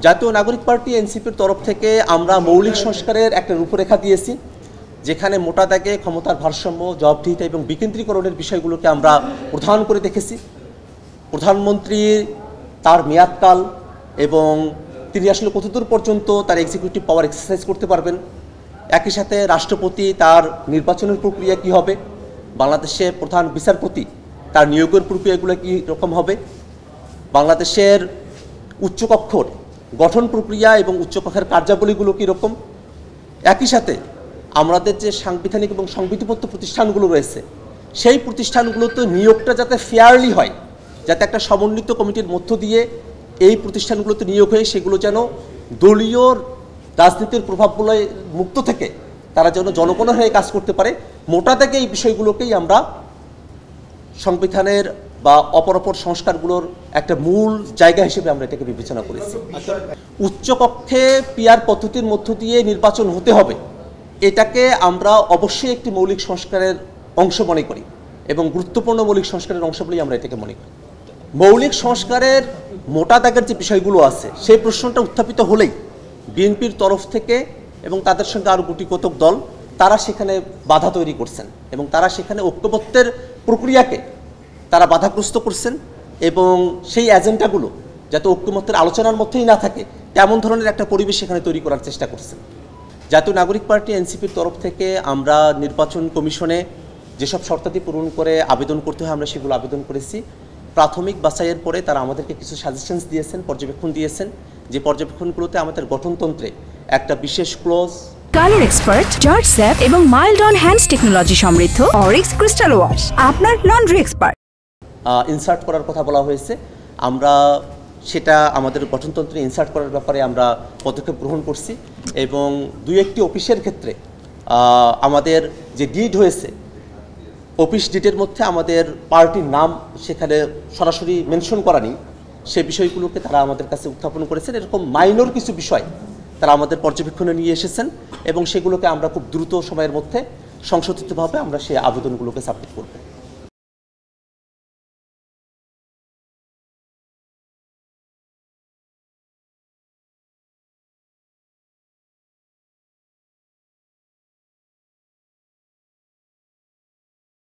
জাতীয় নাগরিক পার্টি এনসিপির তরফ থেকে আমরা মৌলিক সংস্কারের একটা রূপরেখা দিয়েছি, যেখানে মোটা দাগে ক্ষমতার ভারসাম্য, জবাবদিহিতা এবং বিকেন্দ্রীকরণের বিষয়গুলোকে আমরা প্রধান করে দেখেছি। প্রধানমন্ত্রী তার মেয়াদকাল এবং তিনি আসলে কতদূর পর্যন্ত তার এক্সিকিউটিভ পাওয়ার এক্সারসাইজ করতে পারবেন, একই সাথে রাষ্ট্রপতি তার নির্বাচনের প্রক্রিয়া কি হবে, বাংলাদেশের প্রধান বিচারপতি তার নিয়োগের প্রক্রিয়াগুলো কী রকম হবে, বাংলাদেশের উচ্চকক্ষর গঠন প্রক্রিয়া এবং উচ্চকক্ষের কার্যাবলীগুলো কীরকম, একই সাথে আমাদের যে সাংবিধানিক এবং সংবিধিবদ্ধ প্রতিষ্ঠানগুলো রয়েছে সেই প্রতিষ্ঠানগুলোতে নিয়োগটা যাতে ফেয়ারলি হয়, যাতে একটা সমন্বিত কমিটির মধ্য দিয়ে এই প্রতিষ্ঠানগুলোতে নিয়োগ হয়ে সেগুলো যেন দলীয় রাজনীতির প্রভাবগুলো মুক্ত থেকে তারা যেন জনগণের হয়ে কাজ করতে পারে, মোটা থেকে এই বিষয়গুলোকেই আমরা সংবিধানের বা অপর সংস্কারগুলোর একটা মূল জায়গা হিসেবে আমরা এটাকে বিবেচনা করেছি। উচ্চকক্ষে পিআর পদ্ধতির মধ্য দিয়ে নির্বাচন হতে হবে, এটাকে আমরা অবশ্যই একটি মৌলিক সংস্কারের অংশ মনে করি এবং গুরুত্বপূর্ণ মৌলিক সংস্কারের অংশ বলেই আমরা এটাকে মনে করি। মৌলিক সংস্কারের মোটা দাগের যে বিষয়গুলো আছে সেই প্রশ্নটা উত্থাপিত হলেই বিএনপির তরফ থেকে এবং তাদের সঙ্গে আরও গুটি কতক দল তারা সেখানে বাধা তৈরি করছেন এবং তারা সেখানে ঐক্যবদ্ধের প্রক্রিয়াকে তারা বাধাগ্রস্ত করছেন এবং সেই এজেন্ডাগুলো যাতে ঐক্যমত্যের আলোচনার মধ্যেই না থাকে তেমন ধরনের একটা পরিবেশ সেখানে তৈরি করার চেষ্টা করছেন। জাতীয় নাগরিক পার্টি এনসিপির তরফ থেকে আমরা নির্বাচন কমিশনে যেসব শর্তাদি পূরণ করে আবেদন করতে হয় আমরা সেগুলো আবেদন করেছি। প্রাথমিক বাছাইয়ের পরে তারা আমাদেরকে কিছু সাজেশনস দিয়েছেন, পর্যবেক্ষণ দিয়েছেন, যে পর্যবেক্ষণগুলোতে আমাদের গঠনতন্ত্রে একটা বিশেষ ক্লজ, কালার এক্সপার্ট, জর্জ স্যাপ এবং মাইল্ড অন হ্যান্ডস টেকনোলজি সমৃদ্ধ অরিক্স ক্রিস্টাল ওয়াশ আপনার লন্ড্রি এক্সপার্ট ইনসার্ট করার কথা বলা হয়েছে। আমরা সেটা আমাদের গঠনতন্ত্রে ইনসার্ট করার ব্যাপারে আমরা পদক্ষেপ গ্রহণ করছি এবং দুই একটি অফিসের ক্ষেত্রে আমাদের যে ডিড হয়েছে অফিস ডিটের মধ্যে আমাদের পার্টির নাম সেখানে সরাসরি মেনশন করা নেই, সে বিষয়গুলোকে তারা আমাদের কাছে উত্থাপন করেছেন। এরকম মাইনর কিছু বিষয় তারা আমাদের পর্যবেক্ষণে নিয়ে এসেছেন এবং সেগুলোকে আমরা খুব দ্রুত সময়ের মধ্যে সংশোধিতভাবে আমরা সেই আবেদনগুলোকে সাবমিট করব।